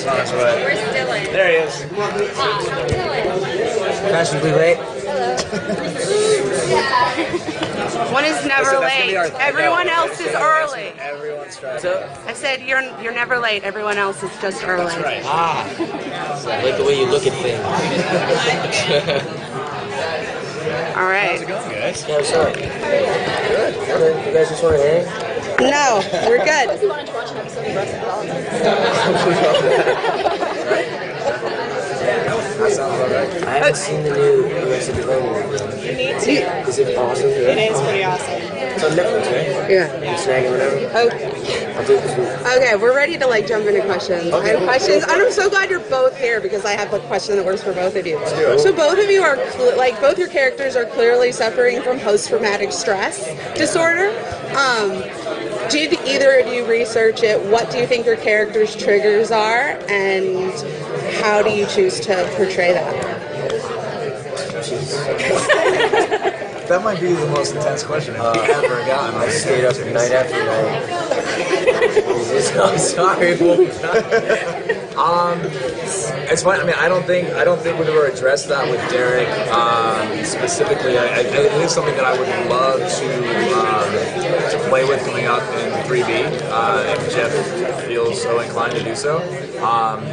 He's on his way. Where's Dylan? There he is. Dylan. Fashionably late. Hello. One is never late. Everyone else is early. Everyone's trying. I said you're never late. Everyone else is just early. That's right. Ah. I like the way you look at things. All right. How's it going, guys? Yeah, what's up? Good. You guys just want to hang? No, we're good. We wanted to watch an episode of Arrested That sounds about right. I haven't seen the new Arrested Development movie. You need to. Is it awesome? It is pretty awesome. It's on Netflix, right? Yeah. You can snag it whatever. Okay. I'll do it this week. Okay, we're ready to like jump into questions. I have questions, and I'm so glad you're both here because I have a question that works for both of you. So both of you are both your characters are clearly suffering from post-traumatic stress disorder. Did either of you research it? What do you think your character's triggers are, and how do you choose to portray that? That might be the most intense question I've ever gotten. I stayed up night after night. I'm sorry. It's funny. I mean, I don't think we've ever addressed that with Derek specifically. I think it's something that I would love to play with coming up in 3B if Jeff feels so inclined to do so.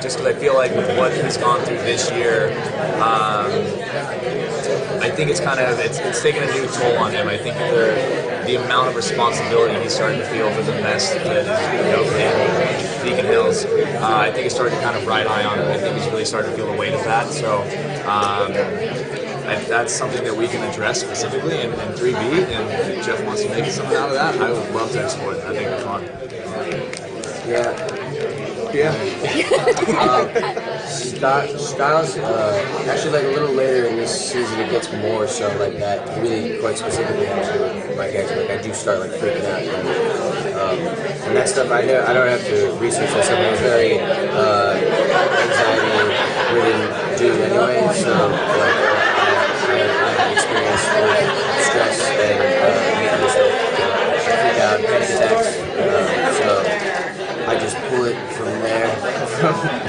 Just because I feel like with what he's gone through this year, I think it's taken a new toll on him. I think the amount of responsibility he's starting to feel for the mess that in Beacon Hills, I think it's starting to kind of ride high on him. I think he's really starting to feel the weight of that. So if that's something that we can address specifically in 3B, and if Jeff wants to make something out of that, I would love to explore it. I think it'd be fun. Yeah. Styles, actually like a little later in this season it gets more so like that, really quite specifically actually with my character, like I do start like freaking out. And that stuff I don't have to research that stuff. I'm a very anxiety ridden dude anyway, so like I have experience with stress and making myself freak out, panic attacks, so I just pull it from there,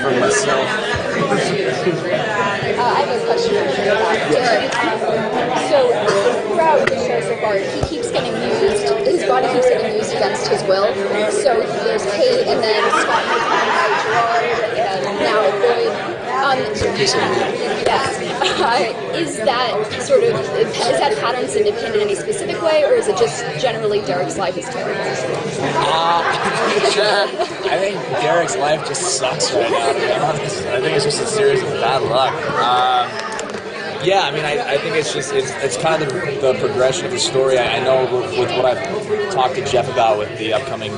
from myself. I have a question about Derek. So throughout the show so far, he keeps getting used, his body keeps getting used against his will. So there's Kate, and then Scott by Gerard, and now Lloyd. Is that patterns independent in any specific way, or is it just generally Derek's life is terrible? I think Derek's life just sucks right now, to be honest. I think it's just a series of bad luck. Yeah, I mean, I think it's kind of the progression of the story. I know with what I've talked to Jeff about with the upcoming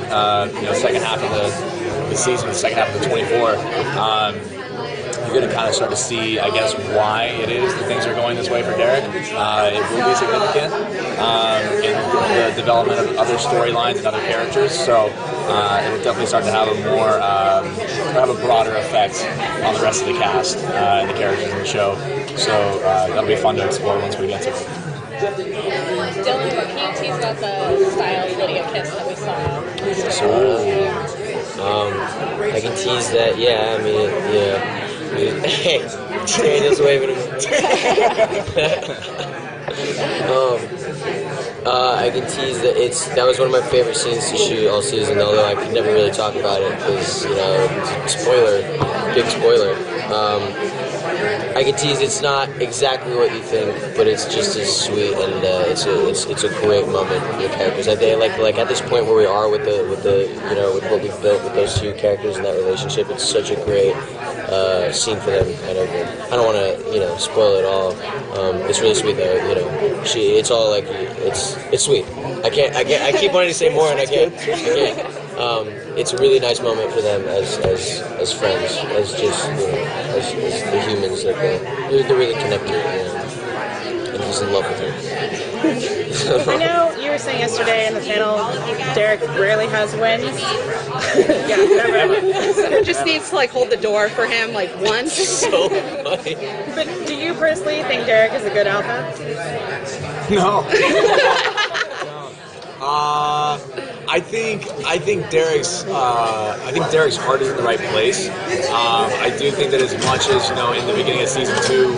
second half of the season, the second half of the 24. You're going to kind of start to see, I guess, why it is that things are going this way for Derek. It will be significant in the development of other storylines and other characters. So it will definitely start to have a broader effect on the rest of the cast and the characters in the show. So that'll be fun to explore once we get to it. Dylan, what can you tease about the Styles Lydia kiss that we saw? So, I can tease that. Yeah, I mean, yeah. Hey, Daniel's waving at me. I can tease that that was one of my favorite scenes to shoot all season, although I could never really talk about it because, big spoiler. I can tease it's not exactly what you think, but it's just as sweet, and it's a great moment for the characters. I think like at this point where we are with what we've built with those two characters and that relationship, it's such a great scene for them. Kind of. I don't want to spoil it all. It's really sweet though. It's all like it's sweet. I keep wanting to say more and I can't. It's a really nice moment for them as friends, as just as the humans that they're really connected, and he's in love with her. I know you were saying yesterday in the panel, Derek rarely has wins. Yeah, never. Just needs to hold the door for him once. So funny. But do you personally think Derek is a good alpha? No. I think Derek's heart is in the right place. I do think that as much as in the beginning of season 2,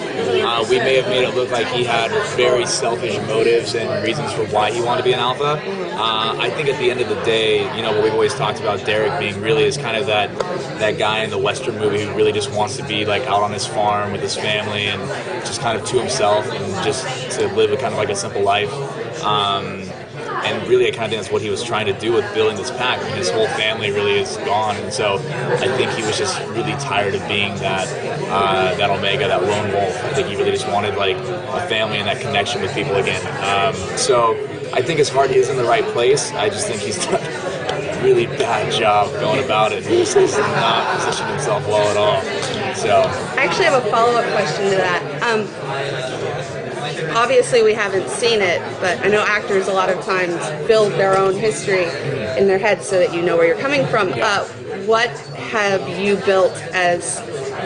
we may have made it look like he had very selfish motives and reasons for why he wanted to be an alpha. I think at the end of the day, what we've always talked about Derek being really is kind of that guy in the Western movie who really just wants to be like out on his farm with his family and just kind of to himself and just to live a kind of like a simple life. And really, I kind of think that's what he was trying to do with building this pack. I mean, his whole family really is gone, and so I think he was just really tired of being that Omega, that lone wolf. I think he really just wanted like a family and that connection with people again. So I think his heart is in the right place. I just think he's done a really bad job going about it. He's not positioned himself well at all. So I actually have a follow-up question to that. Obviously, we haven't seen it, but I know actors a lot of times build their own history in their head so that you know where you're coming from. What have you built as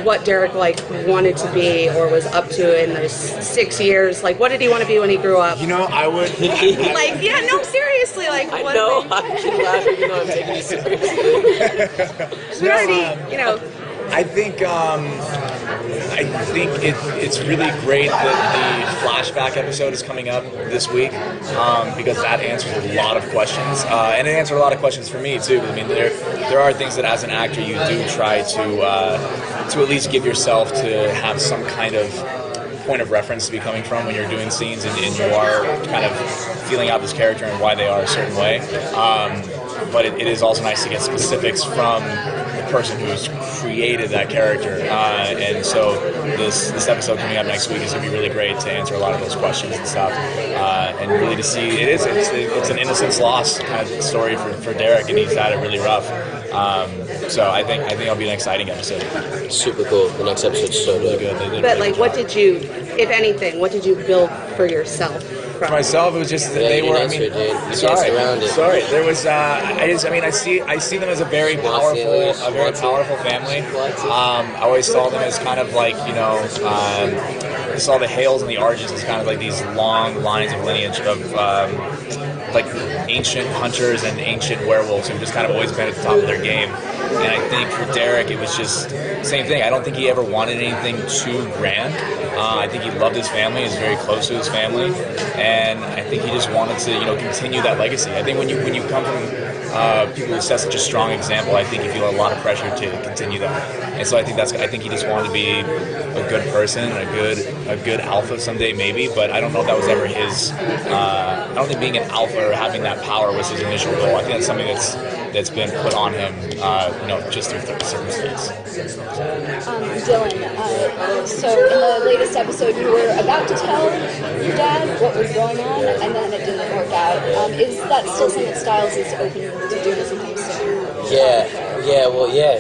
what Derek wanted to be or was up to in those 6 years? Like, what did he want to be when he grew up? I would seriously, I know. I'm laughing, I'm taking you seriously. I think it's really great that the flashback episode is coming up this week because that answers a lot of questions, and it answered a lot of questions for me too. I mean, there are things that as an actor you do try to at least give yourself to have some kind of point of reference to be coming from when you're doing scenes and you are kind of feeling out this character and why they are a certain way. But it is also nice to get specifics from the person who's created that character. And so this episode coming up next week is going to be really great to answer a lot of those questions and stuff. And really to see, it's an innocence lost kind of story for Derek, and he's had it really rough. So I think it'll be an exciting episode. Super cool. The next episode's so Really good. They did But really what did you, if anything, what did you build for yourself? For myself, it was just that they were. Sorry. There was. I see them as a very powerful family. I always saw them as kind of like I saw the Hales and the Argents as kind of like these long lines of lineage of like ancient hunters and ancient werewolves who've just kind of always been at the top of their game. And I think for Derek, it was just the same thing. I don't think he ever wanted anything too grand. I think he loved his family. He was very close to his family, and I think he just wanted to, continue that legacy. I think when you come from people who set such a strong example, I think you feel a lot of pressure to continue that. And so I think he just wanted to be a good person, a good alpha someday maybe. But I don't know if that was ever his. I don't think being an alpha or having that power was his initial goal. I think that's something that's been put on him, just through circumstance. Dylan, so in the latest episode, you were about to tell your dad what was going on, and then it didn't work out. Is that still something that Styles is open to doing sometime soon? Yeah,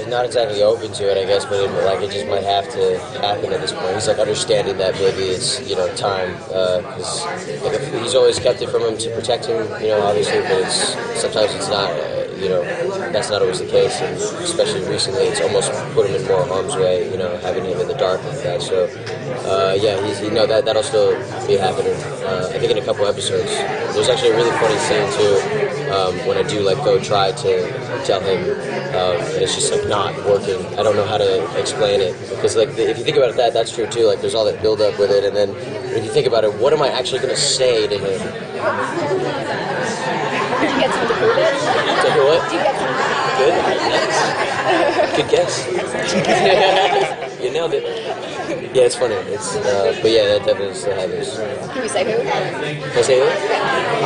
not exactly open to it, I guess, but it just might have to happen at this point. He's understanding that maybe it's time, because he's always kept it from him to protect him, obviously, but sometimes it's not. That's not always the case, and especially recently, it's almost put him in more harm's way, having him in the dark like that. So, that'll still be happening. I think in a couple episodes. There's actually a really funny scene too when I do go try to tell him, and it's just not working. I don't know how to explain it because if you think about it, that's true too. There's all that build up with it, and then if you think about it, what am I actually going to say to him? Did you get someone to prove it? To what? Did you get someone to Good guess. You nailed it. Yeah, it's funny. But yeah, that definitely still happens. Can you say who? Can I say who?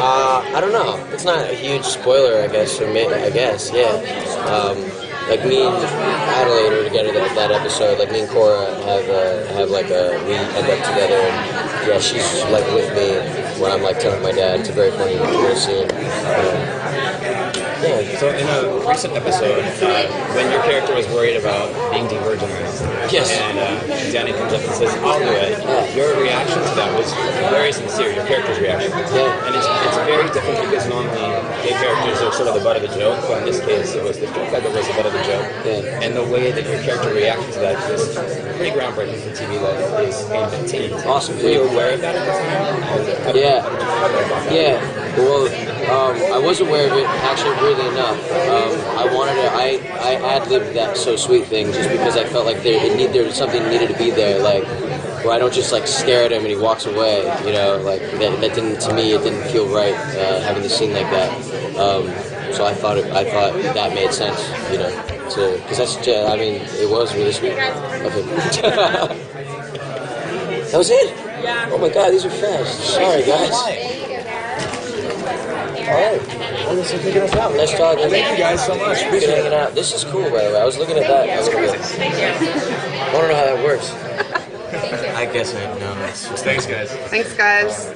I don't know. It's not a huge spoiler, I guess, for me. I guess, yeah. Me and Adelaide are together that episode. Me and Cora have we end up together, and yeah, she's with me when I'm telling my dad. It's a very funny little scene. So in a recent episode, when your character was worried about being de-virginized, yes, and Danny comes up and says, "I'll do it," your reaction to that was very sincere. Your character's reaction, and it's very different because normally gay characters are sort of the butt of the joke, but in this case, it was the straight guy that was the butt of the joke, and the way that your character reacted to that is pretty groundbreaking for TV that is aimed at teens. Awesome. Were you aware of that at the time? Yeah. Well, I was aware of it, actually, weirdly enough. I ad-libbed that So Sweet thing just because I felt like there was something needed to be there, like, where I don't just, like, stare at him and he walks away, you know, like, that didn't, to me, it didn't feel right, having the scene like that. So I thought that made sense, you know, because that's, I mean, it was really sweet. Okay. That was it? Yeah. Oh my god, these are fast. Sorry, guys. Alright. Well, thanks for taking us out. Nice talking. Thank you guys so much. Good Appreciate it. hanging out. This is cool, by the way. I was looking at that. I want to know how that works. I guess I know. Thanks, guys. Thanks, guys.